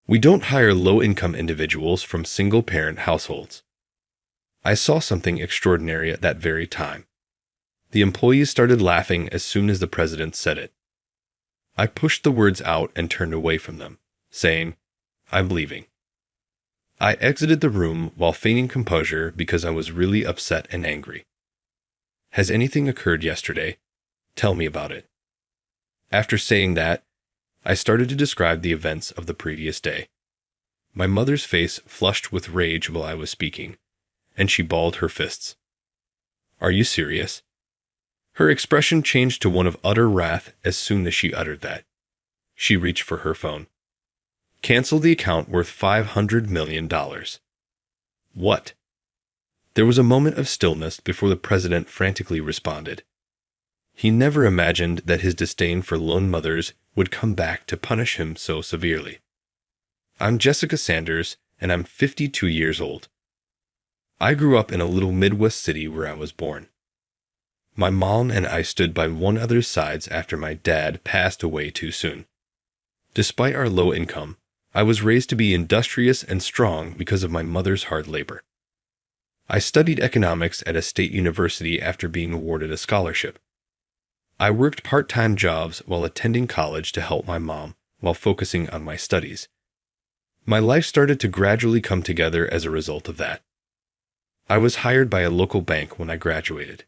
We don't hire low-income individuals from single-parent households. I saw something extraordinary at that very time. The employees started laughing as soon as the president said it. I pushed the words out and turned away from them, saying, "I'm leaving." I exited the room while feigning composure because I was really upset and angry. "Has anything occurred yesterday? Tell me about it." After saying that, I started to describe the events of the previous day. My mother's face flushed with rage while I was speaking, and she balled her fists. "Are you serious?" Her expression changed to one of utter wrath as soon as she uttered that. She reached for her phone. "Cancel the account worth $500 million. What?" There was a moment of stillness before the president frantically responded. He never imagined that his disdain for lone mothers would come back to punish him so severely. "I'm Jessica Sanders, and I'm 52 years old. I grew up in a little Midwest city where I was born. My mom and I stood by one another's sides after my dad passed away too soon. Despite our low income, I was raised to be industrious and strong because of my mother's hard labor. I studied economics at a state university after being awarded a scholarship. I worked part-time jobs while attending college to help my mom while focusing on my studies. My life started to gradually come together as a result of that. I was hired by a local bank when I graduated.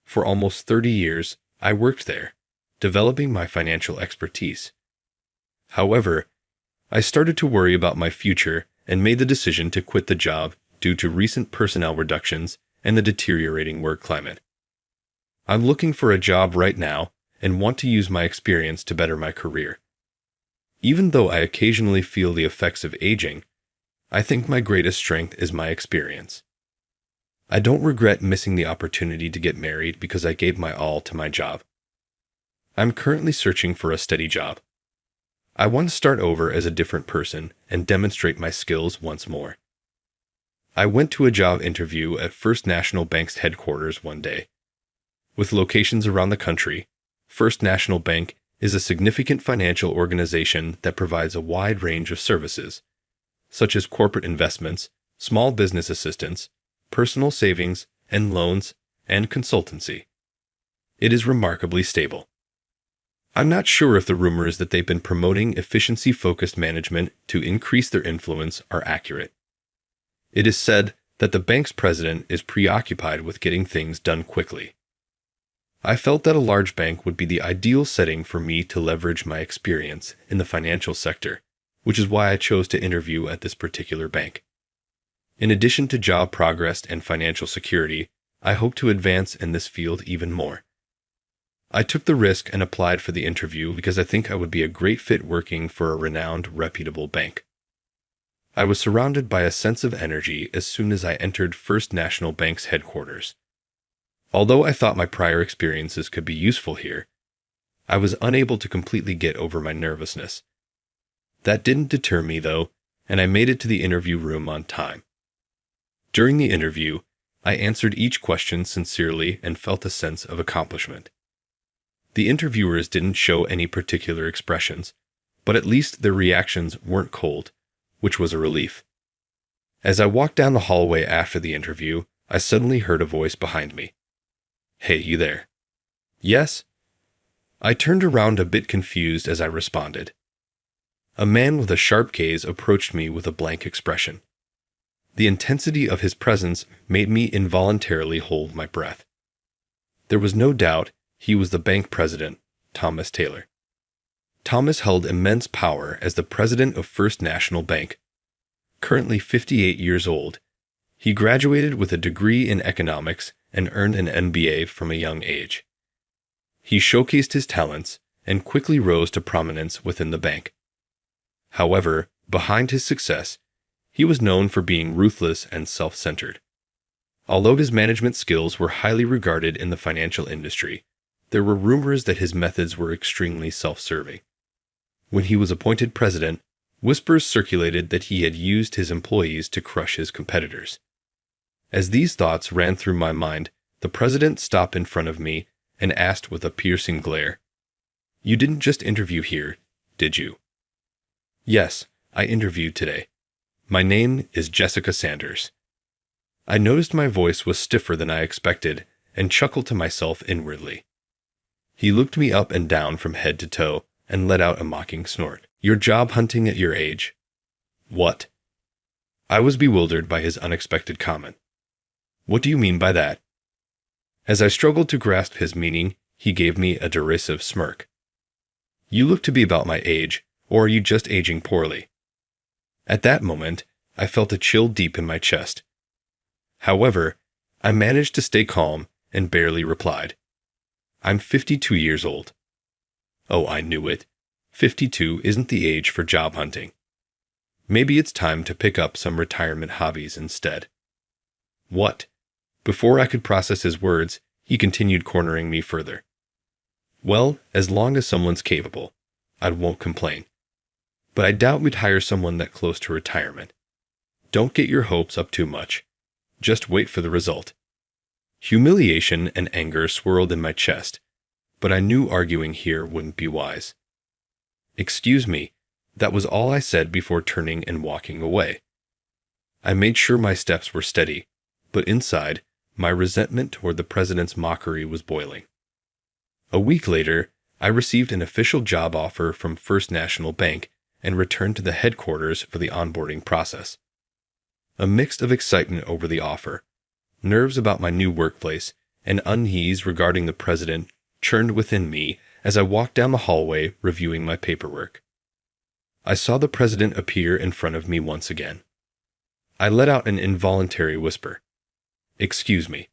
For almost 30 years, I worked there, developing my financial expertise. However, I started to worry about my future and made the decision to quit the job due to recent personnel reductions and the deteriorating work climate. I'm looking for a job right now and want to use my experience to better my career. Even though I occasionally feel the effects of aging, I think my greatest strength is my experience. I don't regret missing the opportunity to get married because I gave my all to my job. I'm currently searching for a steady job. I want to start over as a different person and demonstrate my skills once more. I went to a job interview at First National Bank's headquarters one day. With locations around the country, First National Bank is a significant financial organization that provides a wide range of services, such as corporate investments, small business assistance, personal savings and loans, and consultancy. It is remarkably stable. I'm not sure if the rumors that they've been promoting efficiency-focused management to increase their influence are accurate. It is said that the bank's president is preoccupied with getting things done quickly. I felt that a large bank would be the ideal setting for me to leverage my experience in the financial sector, which is why I chose to interview at this particular bank. In addition to job progress and financial security, I hope to advance in this field even more. I took the risk and applied for the interview because I think I would be a great fit working for a renowned, reputable bank. I was surrounded by a sense of energy as soon as I entered First National Bank's headquarters. Although I thought my prior experiences could be useful here, I was unable to completely get over my nervousness. That didn't deter me, though, and I made it to the interview room on time. During the interview, I answered each question sincerely and felt a sense of accomplishment. The interviewers didn't show any particular expressions, but at least their reactions weren't cold, which was a relief. As I walked down the hallway after the interview, I suddenly heard a voice behind me. "Hey, you there?" "Yes?" I turned around a bit confused as I responded. A man with a sharp gaze approached me with a blank expression. The intensity of his presence made me involuntarily hold my breath. There was no doubt he was the bank president, Thomas Taylor. Thomas held immense power as the president of First National Bank. Currently 58 years old, he graduated with a degree in economics and earned an MBA from a young age. He showcased his talents and quickly rose to prominence within the bank. However, behind his success, he was known for being ruthless and self-centered. Although his management skills were highly regarded in the financial industry, there were rumors that his methods were extremely self-serving. When he was appointed president, whispers circulated that he had used his employees to crush his competitors. As these thoughts ran through my mind, the president stopped in front of me and asked with a piercing glare, "You didn't just interview here, did you?" "Yes, I interviewed today. My name is Jessica Sanders." I noticed my voice was stiffer than I expected and chuckled to myself inwardly. He looked me up and down from head to toe and let out a mocking snort. "You're job hunting at your age?" "What?" I was bewildered by his unexpected comment. "What do you mean by that?" As I struggled to grasp his meaning, he gave me a derisive smirk. "You look to be about my age, or are you just aging poorly?" At that moment, I felt a chill deep in my chest. However, I managed to stay calm and barely replied. "I'm 52 years old." Oh, I knew it. 52 isn't the age for job hunting. Maybe it's time to pick up some retirement hobbies instead. "What?" Before I could process his words, he continued cornering me further. "Well, as long as someone's capable, I won't complain. But I doubt we'd hire someone that close to retirement. Don't get your hopes up too much. Just wait for the result." Humiliation and anger swirled in my chest, but I knew arguing here wouldn't be wise. "Excuse me," that was all I said before turning and walking away. I made sure my steps were steady, but inside, my resentment toward the president's mockery was boiling. A week later, I received an official job offer from First National Bank and returned to the headquarters for the onboarding process. A mix of excitement over the offer, nerves about my new workplace, and unease regarding the president churned within me as I walked down the hallway reviewing my paperwork. I saw the president appear in front of me once again. I let out an involuntary whisper. "Excuse me."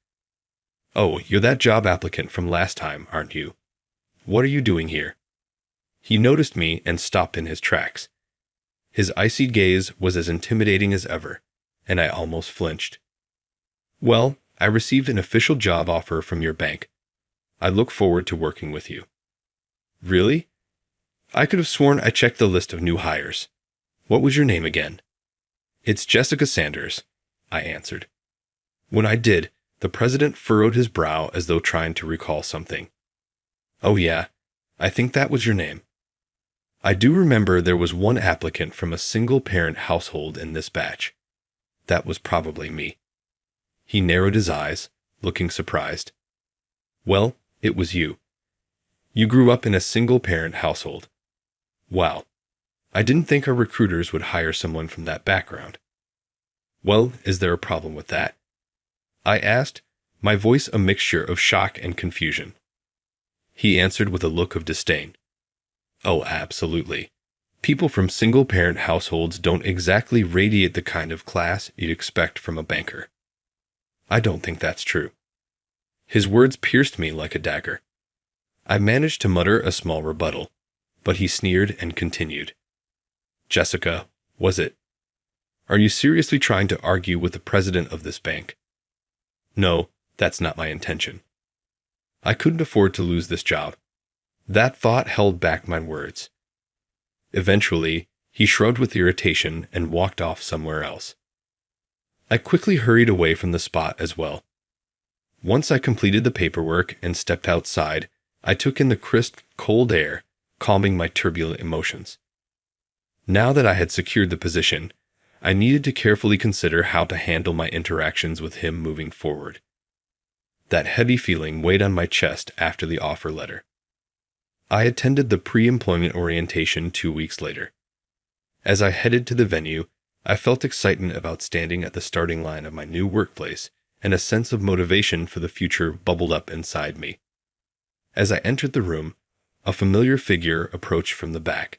"Oh, you're that job applicant from last time, aren't you? What are you doing here?" He noticed me and stopped in his tracks. His icy gaze was as intimidating as ever, and I almost flinched. "Well, I received an official job offer from your bank. I look forward to working with you." "Really?" I could have sworn I checked the list of new hires. "What was your name again?" "It's Jessica Sanders," I answered. When I did, the president furrowed his brow as though trying to recall something. "Oh yeah, I think that was your name. I do remember there was one applicant from a single-parent household in this batch. That was probably me." He narrowed his eyes, looking surprised. "Well, it was you. You grew up in a single-parent household. Wow. I didn't think our recruiters would hire someone from that background." "Well, is there a problem with that?" I asked, my voice a mixture of shock and confusion. He answered with a look of disdain. "Oh, absolutely. People from single-parent households don't exactly radiate the kind of class you'd expect from a banker." "I don't think that's true." His words pierced me like a dagger. I managed to mutter a small rebuttal, but he sneered and continued. "Jessica, was it? Are you seriously trying to argue with the president of this bank?" "No, that's not my intention. I couldn't afford to lose this job." That thought held back my words. Eventually, he shrugged with irritation and walked off somewhere else. I quickly hurried away from the spot as well. Once I completed the paperwork and stepped outside, I took in the crisp, cold air, calming my turbulent emotions. Now that I had secured the position, I needed to carefully consider how to handle my interactions with him moving forward. That heavy feeling weighed on my chest after the offer letter. I attended the pre-employment orientation 2 weeks later. As I headed to the venue, I felt excitement about standing at the starting line of my new workplace, and a sense of motivation for the future bubbled up inside me. As I entered the room, a familiar figure approached from the back.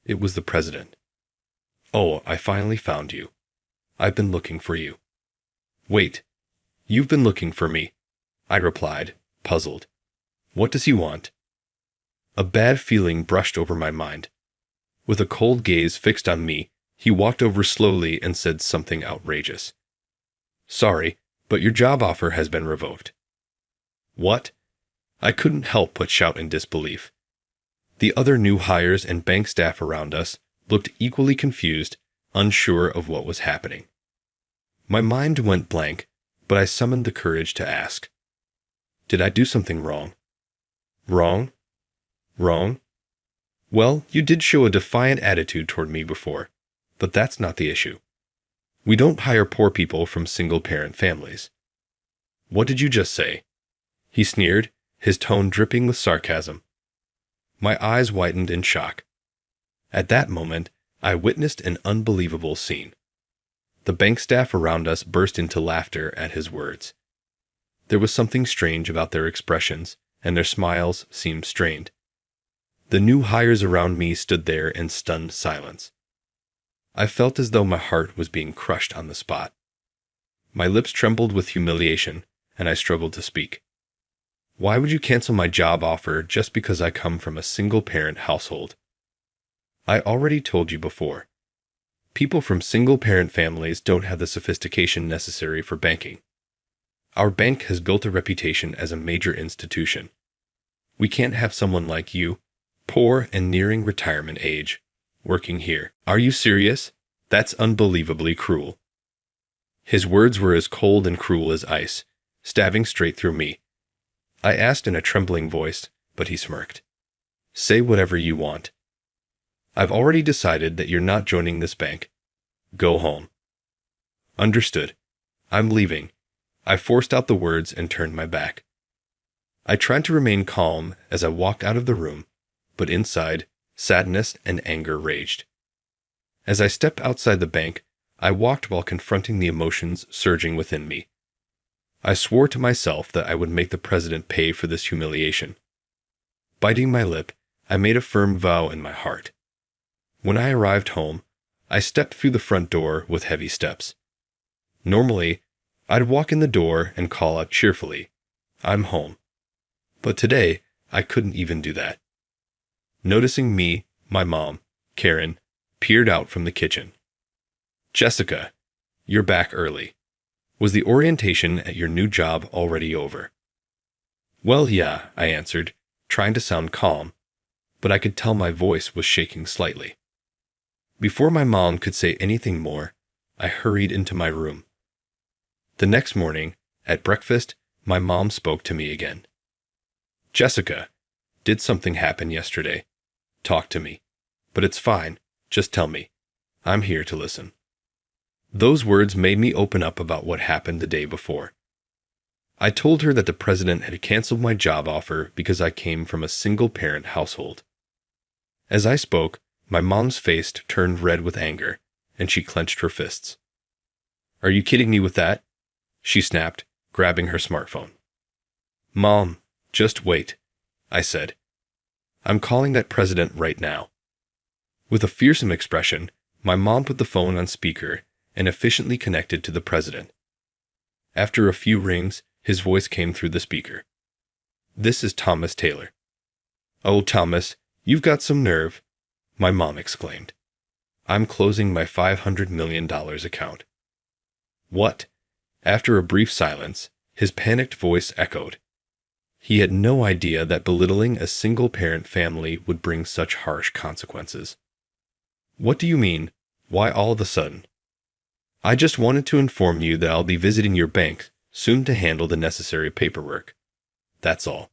It was the president. "Oh, I finally found you. I've been looking for you." "Wait, you've been looking for me," I replied, puzzled. "What does he want?" A bad feeling brushed over my mind. With a cold gaze fixed on me, he walked over slowly and said something outrageous. "Sorry, but your job offer has been revoked." "What?" I couldn't help but shout in disbelief. The other new hires and bank staff around us looked equally confused, unsure of what was happening. My mind went blank, but I summoned the courage to ask. "Did I do something wrong?" "Wrong? Wrong? Well, you did show a defiant attitude toward me before, but that's not the issue. We don't hire poor people from single-parent families. What did you just say? He sneered, his tone dripping with sarcasm. My eyes widened in shock. At that moment, I witnessed an unbelievable scene. The bank staff around us burst into laughter at his words. There was something strange about their expressions, and their smiles seemed strained. The new hires around me stood there in stunned silence. I felt as though my heart was being crushed on the spot. My lips trembled with humiliation, and I struggled to speak. Why would you cancel my job offer just because I come from a single-parent household? I already told you before. People from single-parent families don't have the sophistication necessary for banking. Our bank has built a reputation as a major institution. We can't have someone like you, poor and nearing retirement age, working here. Are you serious? That's unbelievably cruel. His words were as cold and cruel as ice, stabbing straight through me. I asked in a trembling voice, but he smirked. Say whatever you want. I've already decided that you're not joining this bank. Go home. Understood. I'm leaving. I forced out the words and turned my back. I tried to remain calm as I walked out of the room, but inside, sadness and anger raged. As I stepped outside the bank, I walked while confronting the emotions surging within me. I swore to myself that I would make the president pay for this humiliation. Biting my lip, I made a firm vow in my heart. When I arrived home, I stepped through the front door with heavy steps. Normally, I'd walk in the door and call out cheerfully, "I'm home." But today, I couldn't even do that. Noticing me, my mom, Karen, peered out from the kitchen. "Jessica, you're back early. Was the orientation at your new job already over?" "Well, yeah," I answered, trying to sound calm, but I could tell my voice was shaking slightly. Before my mom could say anything more, I hurried into my room. The next morning, at breakfast, my mom spoke to me again. "Jessica, did something happen yesterday? Talk to me. But it's fine, just tell me. I'm here to listen." Those words made me open up about what happened the day before. I told her that the president had canceled my job offer because I came from a single-parent household. As I spoke, my mom's face turned red with anger, and she clenched her fists. "Are you kidding me with that?" she snapped, grabbing her smartphone. "Mom, just wait," I said. "I'm calling that president right now." With a fearsome expression, my mom put the phone on speaker and efficiently connected to the president. After a few rings, his voice came through the speaker. "This is Thomas Taylor." "Oh, Thomas, you've got some nerve," my mom exclaimed. "I'm closing my $500 million account." "What?" After a brief silence, his panicked voice echoed. He had no idea that belittling a single-parent family would bring such harsh consequences. "What do you mean? Why all of a sudden?" "I just wanted to inform you that I'll be visiting your bank soon to handle the necessary paperwork. That's all.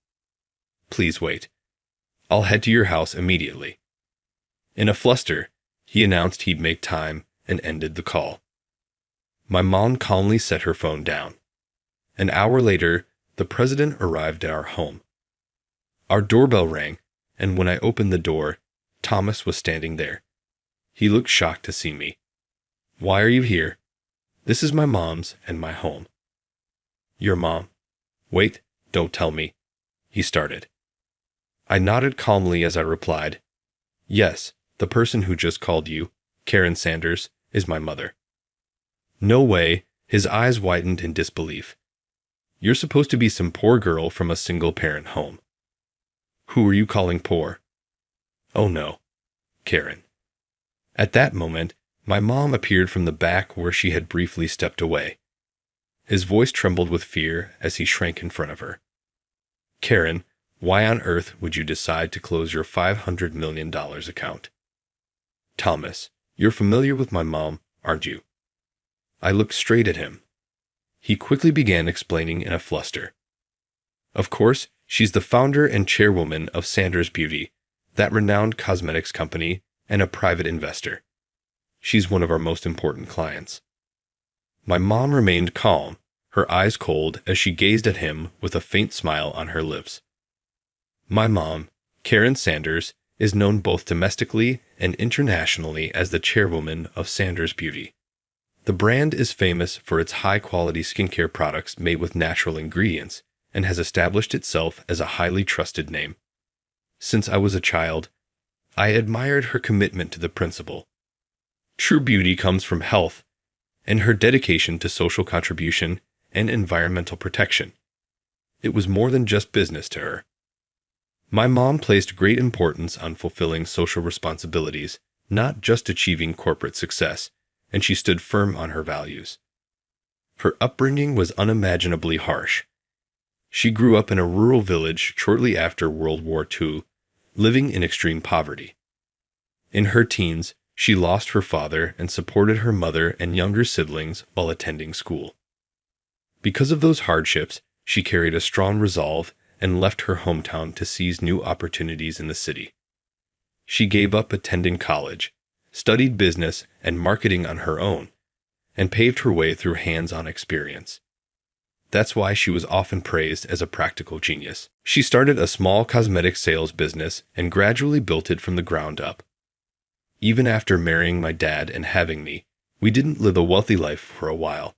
Please wait. I'll head to your house immediately." In a fluster, he announced he'd make time and ended the call. My mom calmly set her phone down. An hour later, the president arrived at our home. Our doorbell rang, and when I opened the door, Thomas was standing there. He looked shocked to see me. "Why are you here?" "This is my mom's and my home." "Your mom?" "Wait, don't tell me," he started. I nodded calmly as I replied, "Yes, the person who just called you, Karen Sanders, is my mother." "No way," his eyes widened in disbelief. "You're supposed to be some poor girl from a single-parent home." "Who are you calling poor?" "Oh no, Karen." At that moment, my mom appeared from the back where she had briefly stepped away. His voice trembled with fear as he shrank in front of her. "Karen, why on earth would you decide to close your $500 million account?" "Thomas, you're familiar with my mom, aren't you?" I looked straight at him. He quickly began explaining in a fluster. "Of course, she's the founder and chairwoman of Sanders Beauty, that renowned cosmetics company, and a private investor. She's one of our most important clients. My mom remained calm, her eyes cold as she gazed at him with a faint smile on her lips. My mom, Karen Sanders, is known both domestically and internationally as the chairwoman of Sanders Beauty. The brand is famous for its high-quality skincare products made with natural ingredients and has established itself as a highly trusted name. Since I was a child, I admired her commitment to the principle. True beauty comes from health, and her dedication to social contribution and environmental protection. It was more than just business to her. My mom placed great importance on fulfilling social responsibilities, not just achieving corporate success, and she stood firm on her values. Her upbringing was unimaginably harsh. She grew up in a rural village shortly after World War II, living in extreme poverty. In her teens, she lost her father and supported her mother and younger siblings while attending school. Because of those hardships, she carried a strong resolve and left her hometown to seize new opportunities in the city. She gave up attending college, studied business and marketing on her own, and paved her way through hands-on experience. That's why she was often praised as a practical genius. She started a small cosmetic sales business and gradually built it from the ground up. Even after marrying my dad and having me, we didn't live a wealthy life for a while.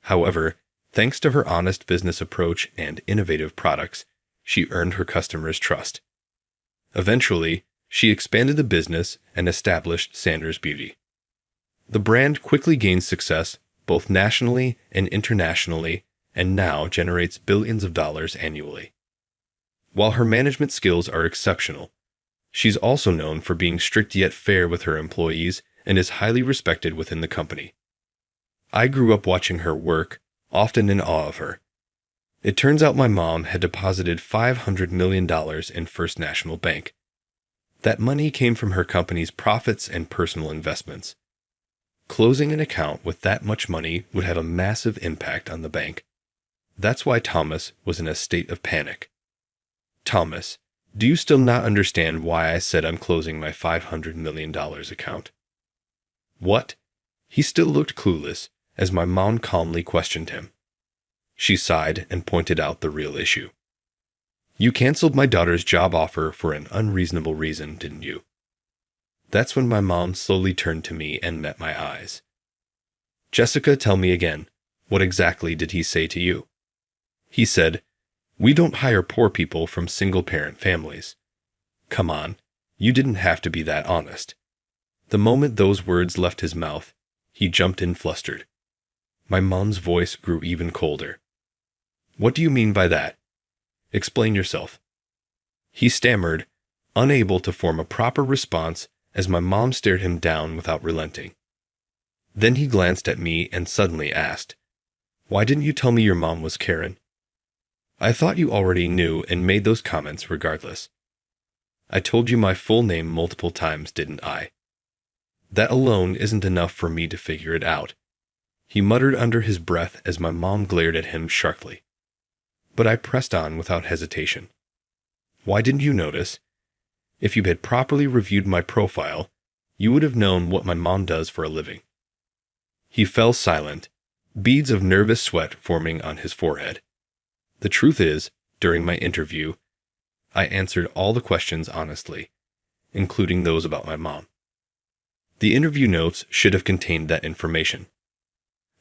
However, thanks to her honest business approach and innovative products, she earned her customers' trust. Eventually, she expanded the business and established Sanders Beauty. The brand quickly gained success both nationally and internationally, and now generates billions of dollars annually. While her management skills are exceptional, she's also known for being strict yet fair with her employees and is highly respected within the company. I grew up watching her work, often in awe of her. It turns out my mom had deposited $500 million in First National Bank. That money came from her company's profits and personal investments. Closing an account with that much money would have a massive impact on the bank. That's why Thomas was in a state of panic. Thomas, do you still not understand why I said I'm closing my $500 million account? What? He still looked clueless as my mom calmly questioned him. She sighed and pointed out the real issue. You canceled my daughter's job offer for an unreasonable reason, didn't you? That's when my mom slowly turned to me and met my eyes. Jessica, tell me again, what exactly did he say to you? He said, we don't hire poor people from single-parent families. Come on, you didn't have to be that honest. The moment those words left his mouth, he jumped in flustered. My mom's voice grew even colder. What do you mean by that? Explain yourself. He stammered, unable to form a proper response as my mom stared him down without relenting. Then he glanced at me and suddenly asked, why didn't you tell me your mom was Karen? I thought you already knew and made those comments regardless. I told you my full name multiple times, didn't I? That alone isn't enough for me to figure it out. He muttered under his breath as my mom glared at him sharply. But I pressed on without hesitation. Why didn't you notice? If you had properly reviewed my profile, you would have known what my mom does for a living. He fell silent, beads of nervous sweat forming on his forehead. The truth is, during my interview, I answered all the questions honestly, including those about my mom. The interview notes should have contained that information.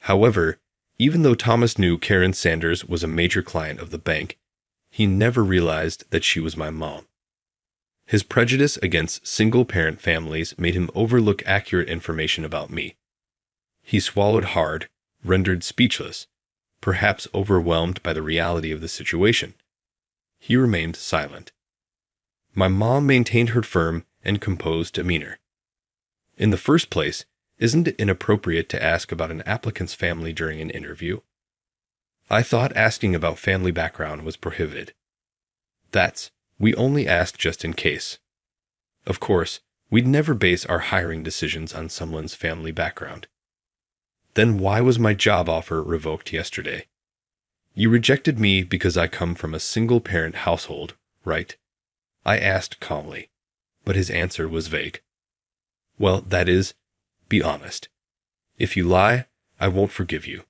However, even though Thomas knew Karen Sanders was a major client of the bank, he never realized that she was my mom. His prejudice against single-parent families made him overlook accurate information about me. He swallowed hard, rendered speechless, perhaps overwhelmed by the reality of the situation. He remained silent. My mom maintained her firm and composed demeanor. In the first place, isn't it inappropriate to ask about an applicant's family during an interview? I thought asking about family background was prohibited. We only ask just in case. Of course, we'd never base our hiring decisions on someone's family background. Then why was my job offer revoked yesterday? You rejected me because I come from a single-parent household, right? I asked calmly, but his answer was vague. Well, that is, be honest. If you lie, I won't forgive you.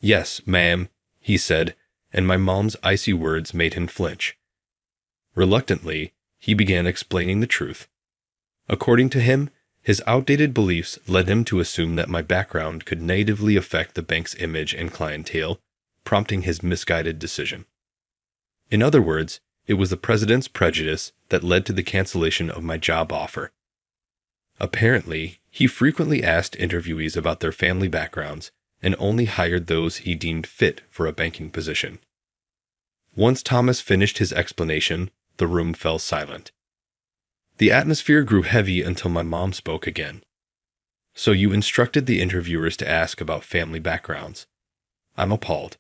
Yes, ma'am, he said, and my mom's icy words made him flinch. Reluctantly, he began explaining the truth. According to him, his outdated beliefs led him to assume that my background could negatively affect the bank's image and clientele, prompting his misguided decision. In other words, it was the president's prejudice that led to the cancellation of my job offer. Apparently, he frequently asked interviewees about their family backgrounds and only hired those he deemed fit for a banking position. Once Thomas finished his explanation, the room fell silent. The atmosphere grew heavy until my mom spoke again. So you instructed the interviewers to ask about family backgrounds. I'm appalled.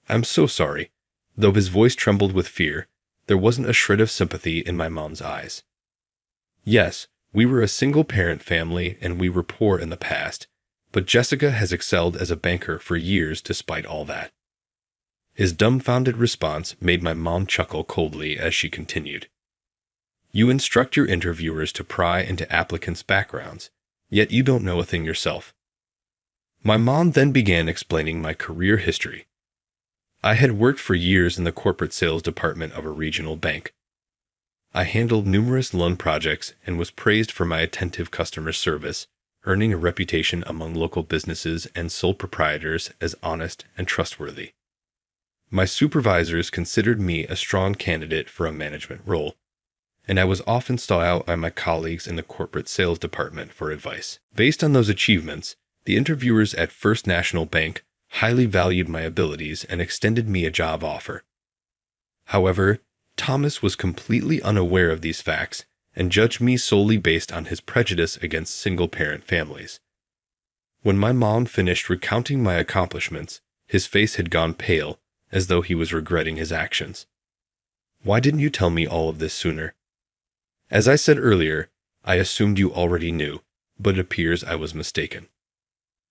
I'm so sorry. Though his voice trembled with fear, there wasn't a shred of sympathy in my mom's eyes. Yes, we were a single-parent family and we were poor in the past, but Jessica has excelled as a banker for years despite all that. His dumbfounded response made my mom chuckle coldly as she continued. You instruct your interviewers to pry into applicants' backgrounds, yet you don't know a thing yourself. My mom then began explaining my career history. I had worked for years in the corporate sales department of a regional bank. I handled numerous loan projects and was praised for my attentive customer service, earning a reputation among local businesses and sole proprietors as honest and trustworthy. My supervisors considered me a strong candidate for a management role, and I was often sought out by my colleagues in the corporate sales department for advice. Based on those achievements, the interviewers at First National Bank highly valued my abilities and extended me a job offer. However, Thomas was completely unaware of these facts and judged me solely based on his prejudice against single-parent families. When my mom finished recounting my accomplishments, his face had gone pale, as though he was regretting his actions. Why didn't you tell me all of this sooner? As I said earlier, I assumed you already knew, but it appears I was mistaken.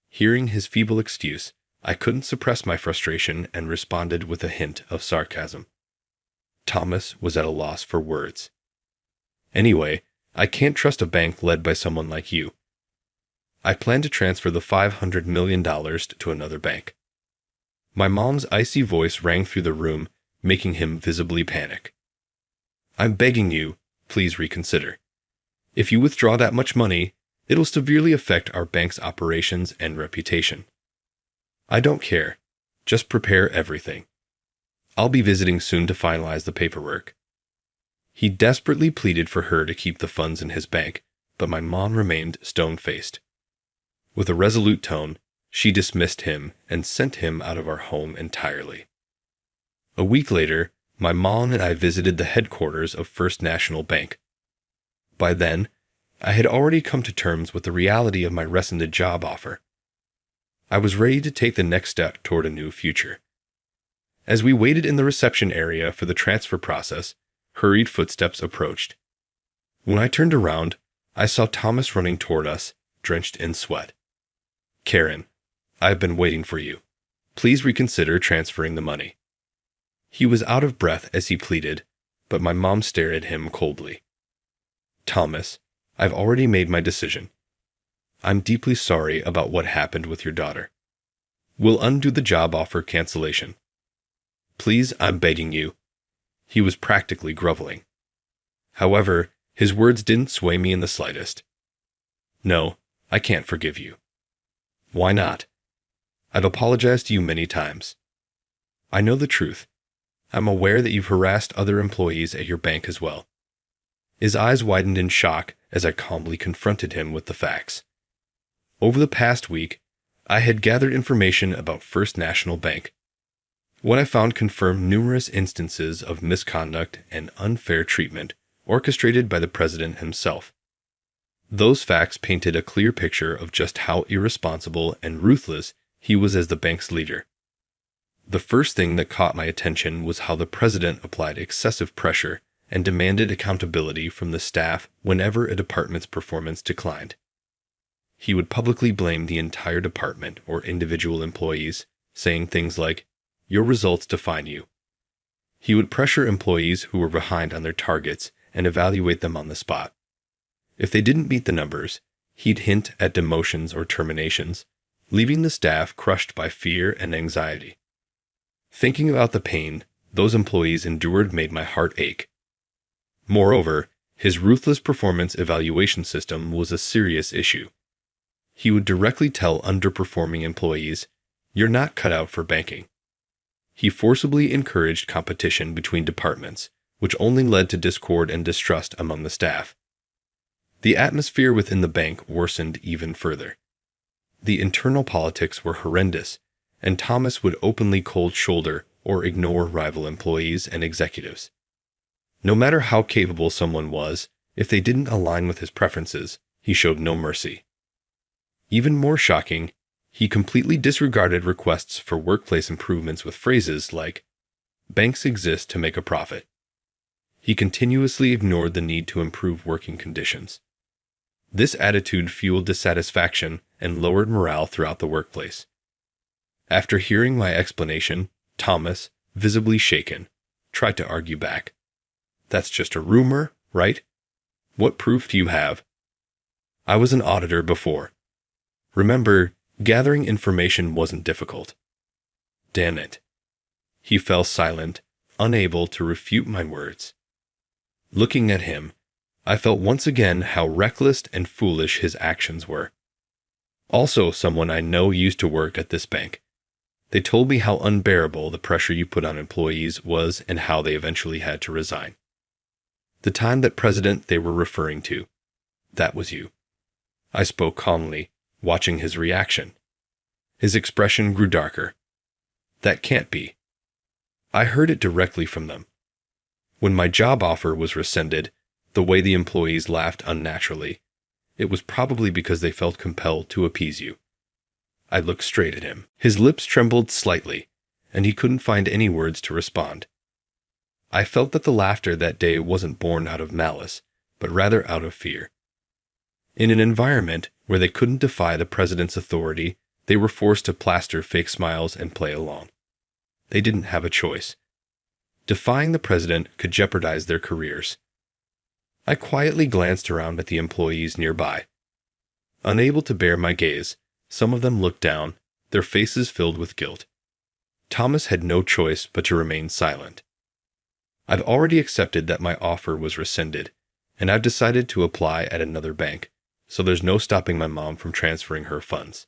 Hearing his feeble excuse, I couldn't suppress my frustration and responded with a hint of sarcasm. Thomas was at a loss for words. Anyway, I can't trust a bank led by someone like you. I plan to transfer the $500 million to another bank. My mom's icy voice rang through the room, making him visibly panic. I'm begging you, please reconsider. If you withdraw that much money, it'll severely affect our bank's operations and reputation. I don't care. Just prepare everything. I'll be visiting soon to finalize the paperwork. He desperately pleaded for her to keep the funds in his bank, but my mom remained stone-faced. With a resolute tone, she dismissed him and sent him out of our home entirely. A week later, my mom and I visited the headquarters of First National Bank. By then, I had already come to terms with the reality of my rescinded job offer. I was ready to take the next step toward a new future. As we waited in the reception area for the transfer process, hurried footsteps approached. When I turned around, I saw Thomas running toward us, drenched in sweat. Karen, I've been waiting for you. Please reconsider transferring the money. He was out of breath as he pleaded, but my mom stared at him coldly. Thomas, I've already made my decision. I'm deeply sorry about what happened with your daughter. We'll undo the job offer cancellation. Please, I'm begging you. He was practically groveling. However, his words didn't sway me in the slightest. No, I can't forgive you. Why not? I've apologized to you many times. I know the truth. I'm aware that you've harassed other employees at your bank as well. His eyes widened in shock as I calmly confronted him with the facts. Over the past week, I had gathered information about First National Bank. What I found confirmed numerous instances of misconduct and unfair treatment orchestrated by the president himself. Those facts painted a clear picture of just how irresponsible and ruthless he was as the bank's leader. The first thing that caught my attention was how the president applied excessive pressure and demanded accountability from the staff whenever a department's performance declined. He would publicly blame the entire department or individual employees, saying things like, "Your results define you." He would pressure employees who were behind on their targets and evaluate them on the spot. If they didn't meet the numbers, he'd hint at demotions or terminations, leaving the staff crushed by fear and anxiety. Thinking about the pain those employees endured made my heart ache. Moreover, his ruthless performance evaluation system was a serious issue. He would directly tell underperforming employees, "You're not cut out for banking." He forcibly encouraged competition between departments, which only led to discord and distrust among the staff. The atmosphere within the bank worsened even further. The internal politics were horrendous, and Thomas would openly cold shoulder or ignore rival employees and executives. No matter how capable someone was, if they didn't align with his preferences, he showed no mercy. Even more shocking, he completely disregarded requests for workplace improvements with phrases like, "Banks exist to make a profit." He continuously ignored the need to improve working conditions. This attitude fueled dissatisfaction and lowered morale throughout the workplace. After hearing my explanation, Thomas, visibly shaken, tried to argue back. "That's just a rumor, right? What proof do you have?" I was an auditor before. Remember, gathering information wasn't difficult. Damn it. He fell silent, unable to refute my words. Looking at him, I felt once again how reckless and foolish his actions were. Also, someone I know used to work at this bank. They told me how unbearable the pressure you put on employees was and how they eventually had to resign. The time that president they were referring to, that was you. I spoke calmly, watching his reaction. His expression grew darker. That can't be. I heard it directly from them. When my job offer was rescinded, the way the employees laughed unnaturally, it was probably because they felt compelled to appease you. I looked straight at him. His lips trembled slightly, and he couldn't find any words to respond. I felt that the laughter that day wasn't born out of malice, but rather out of fear. In an environment where they couldn't defy the president's authority, they were forced to plaster fake smiles and play along. They didn't have a choice. Defying the president could jeopardize their careers. I quietly glanced around at the employees nearby. Unable to bear my gaze, some of them looked down, their faces filled with guilt. Thomas had no choice but to remain silent. I've already accepted that my offer was rescinded, and I've decided to apply at another bank, so there's no stopping my mom from transferring her funds.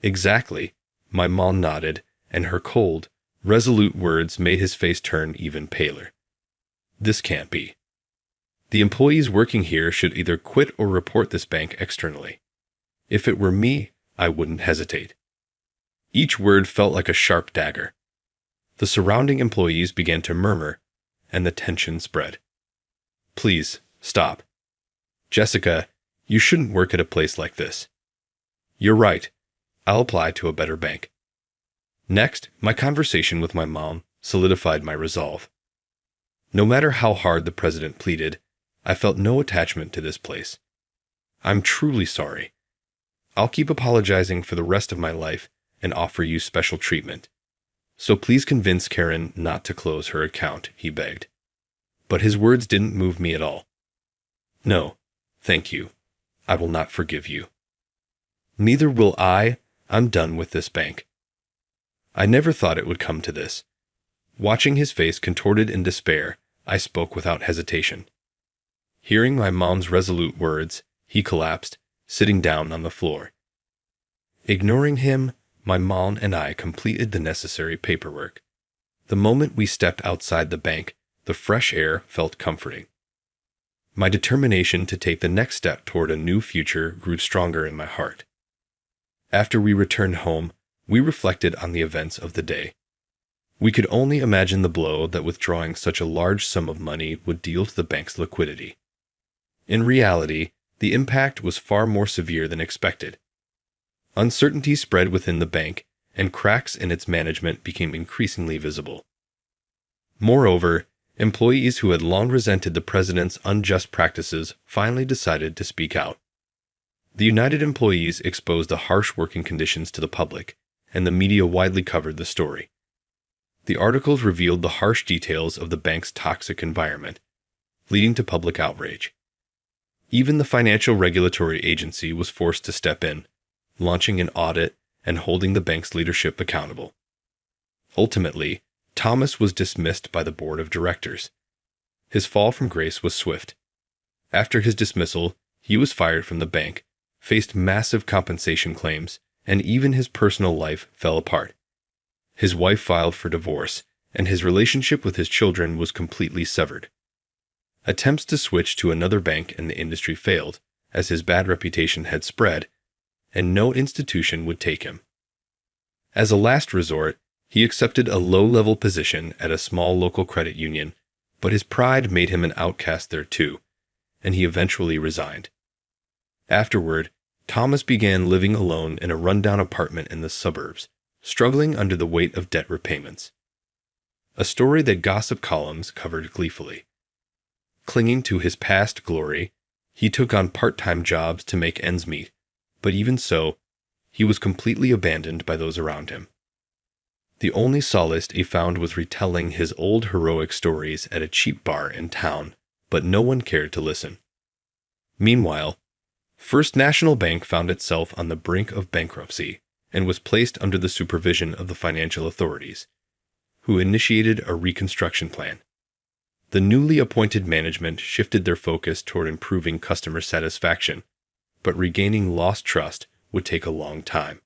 Exactly, my mom nodded, and her cold, resolute words made his face turn even paler. This can't be. The employees working here should either quit or report this bank externally. If it were me, I wouldn't hesitate. Each word felt like a sharp dagger. The surrounding employees began to murmur, and the tension spread. "Please, stop. Jessica, you shouldn't work at a place like this." "You're right. I'll apply to a better bank." Next, my conversation with my mom solidified my resolve. No matter how hard the president pleaded, I felt no attachment to this place. "I'm truly sorry. I'll keep apologizing for the rest of my life and offer you special treatment. So please convince Karen not to close her account," he begged. But his words didn't move me at all. "No, thank you. I will not forgive you." "Neither will I. I'm done with this bank." I never thought it would come to this. Watching his face contorted in despair, I spoke without hesitation. Hearing my mom's resolute words, he collapsed, sitting down on the floor. Ignoring him, my mom and I completed the necessary paperwork. The moment we stepped outside the bank, the fresh air felt comforting. My determination to take the next step toward a new future grew stronger in my heart. After we returned home, we reflected on the events of the day. We could only imagine the blow that withdrawing such a large sum of money would deal to the bank's liquidity. In reality, the impact was far more severe than expected. Uncertainty spread within the bank, and cracks in its management became increasingly visible. Moreover, employees who had long resented the president's unjust practices finally decided to speak out. The United employees exposed the harsh working conditions to the public, and the media widely covered the story. The articles revealed the harsh details of the bank's toxic environment, leading to public outrage. Even the Financial Regulatory Agency was forced to step in, launching an audit and holding the bank's leadership accountable. Ultimately, Thomas was dismissed by the board of directors. His fall from grace was swift. After his dismissal, he was fired from the bank, faced massive compensation claims, and even his personal life fell apart. His wife filed for divorce, and his relationship with his children was completely severed. Attempts to switch to another bank in the industry failed, as his bad reputation had spread, and no institution would take him. As a last resort, he accepted a low-level position at a small local credit union, but his pride made him an outcast there too, and he eventually resigned. Afterward, Thomas began living alone in a rundown apartment in the suburbs, struggling under the weight of debt repayments. A story that gossip columns covered gleefully. Clinging to his past glory, he took on part-time jobs to make ends meet, but even so, he was completely abandoned by those around him. The only solace he found was retelling his old heroic stories at a cheap bar in town, but no one cared to listen. Meanwhile, First National Bank found itself on the brink of bankruptcy and was placed under the supervision of the financial authorities, who initiated a reconstruction plan. The newly appointed management shifted their focus toward improving customer satisfaction, but regaining lost trust would take a long time.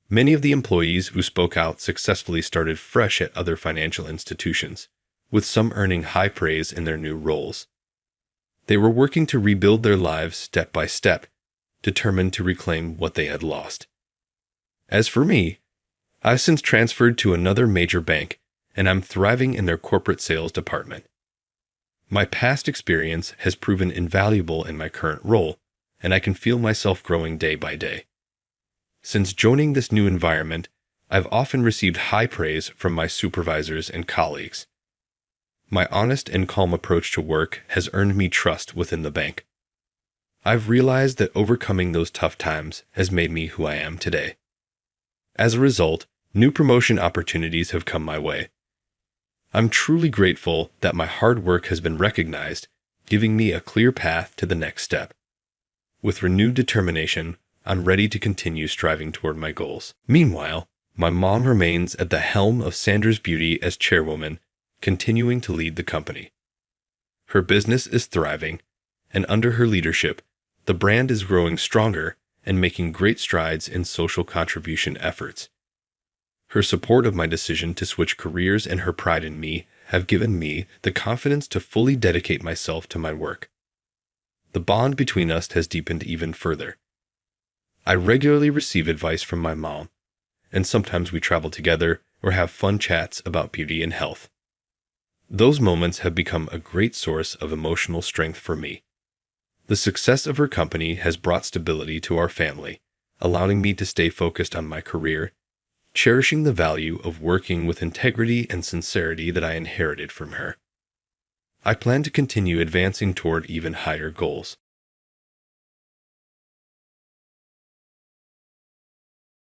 Many of the employees who spoke out successfully started fresh at other financial institutions, with some earning high praise in their new roles. They were working to rebuild their lives step by step, determined to reclaim what they had lost. As for me, I've since transferred to another major bank, and I'm thriving in their corporate sales department. My past experience has proven invaluable in my current role, and I can feel myself growing day by day. Since joining this new environment, I've often received high praise from my supervisors and colleagues. My honest and calm approach to work has earned me trust within the bank. I've realized that overcoming those tough times has made me who I am today. As a result, new promotion opportunities have come my way. I'm truly grateful that my hard work has been recognized, giving me a clear path to the next step. With renewed determination, I'm ready to continue striving toward my goals. Meanwhile, my mom remains at the helm of Sanders Beauty as chairwoman, continuing to lead the company. Her business is thriving, and under her leadership, the brand is growing stronger and making great strides in social contribution efforts. Her support of my decision to switch careers and her pride in me have given me the confidence to fully dedicate myself to my work. The bond between us has deepened even further. I regularly receive advice from my mom, and sometimes we travel together or have fun chats about beauty and health. Those moments have become a great source of emotional strength for me. The success of her company has brought stability to our family, allowing me to stay focused on my career, cherishing the value of working with integrity and sincerity that I inherited from her. I plan to continue advancing toward even higher goals.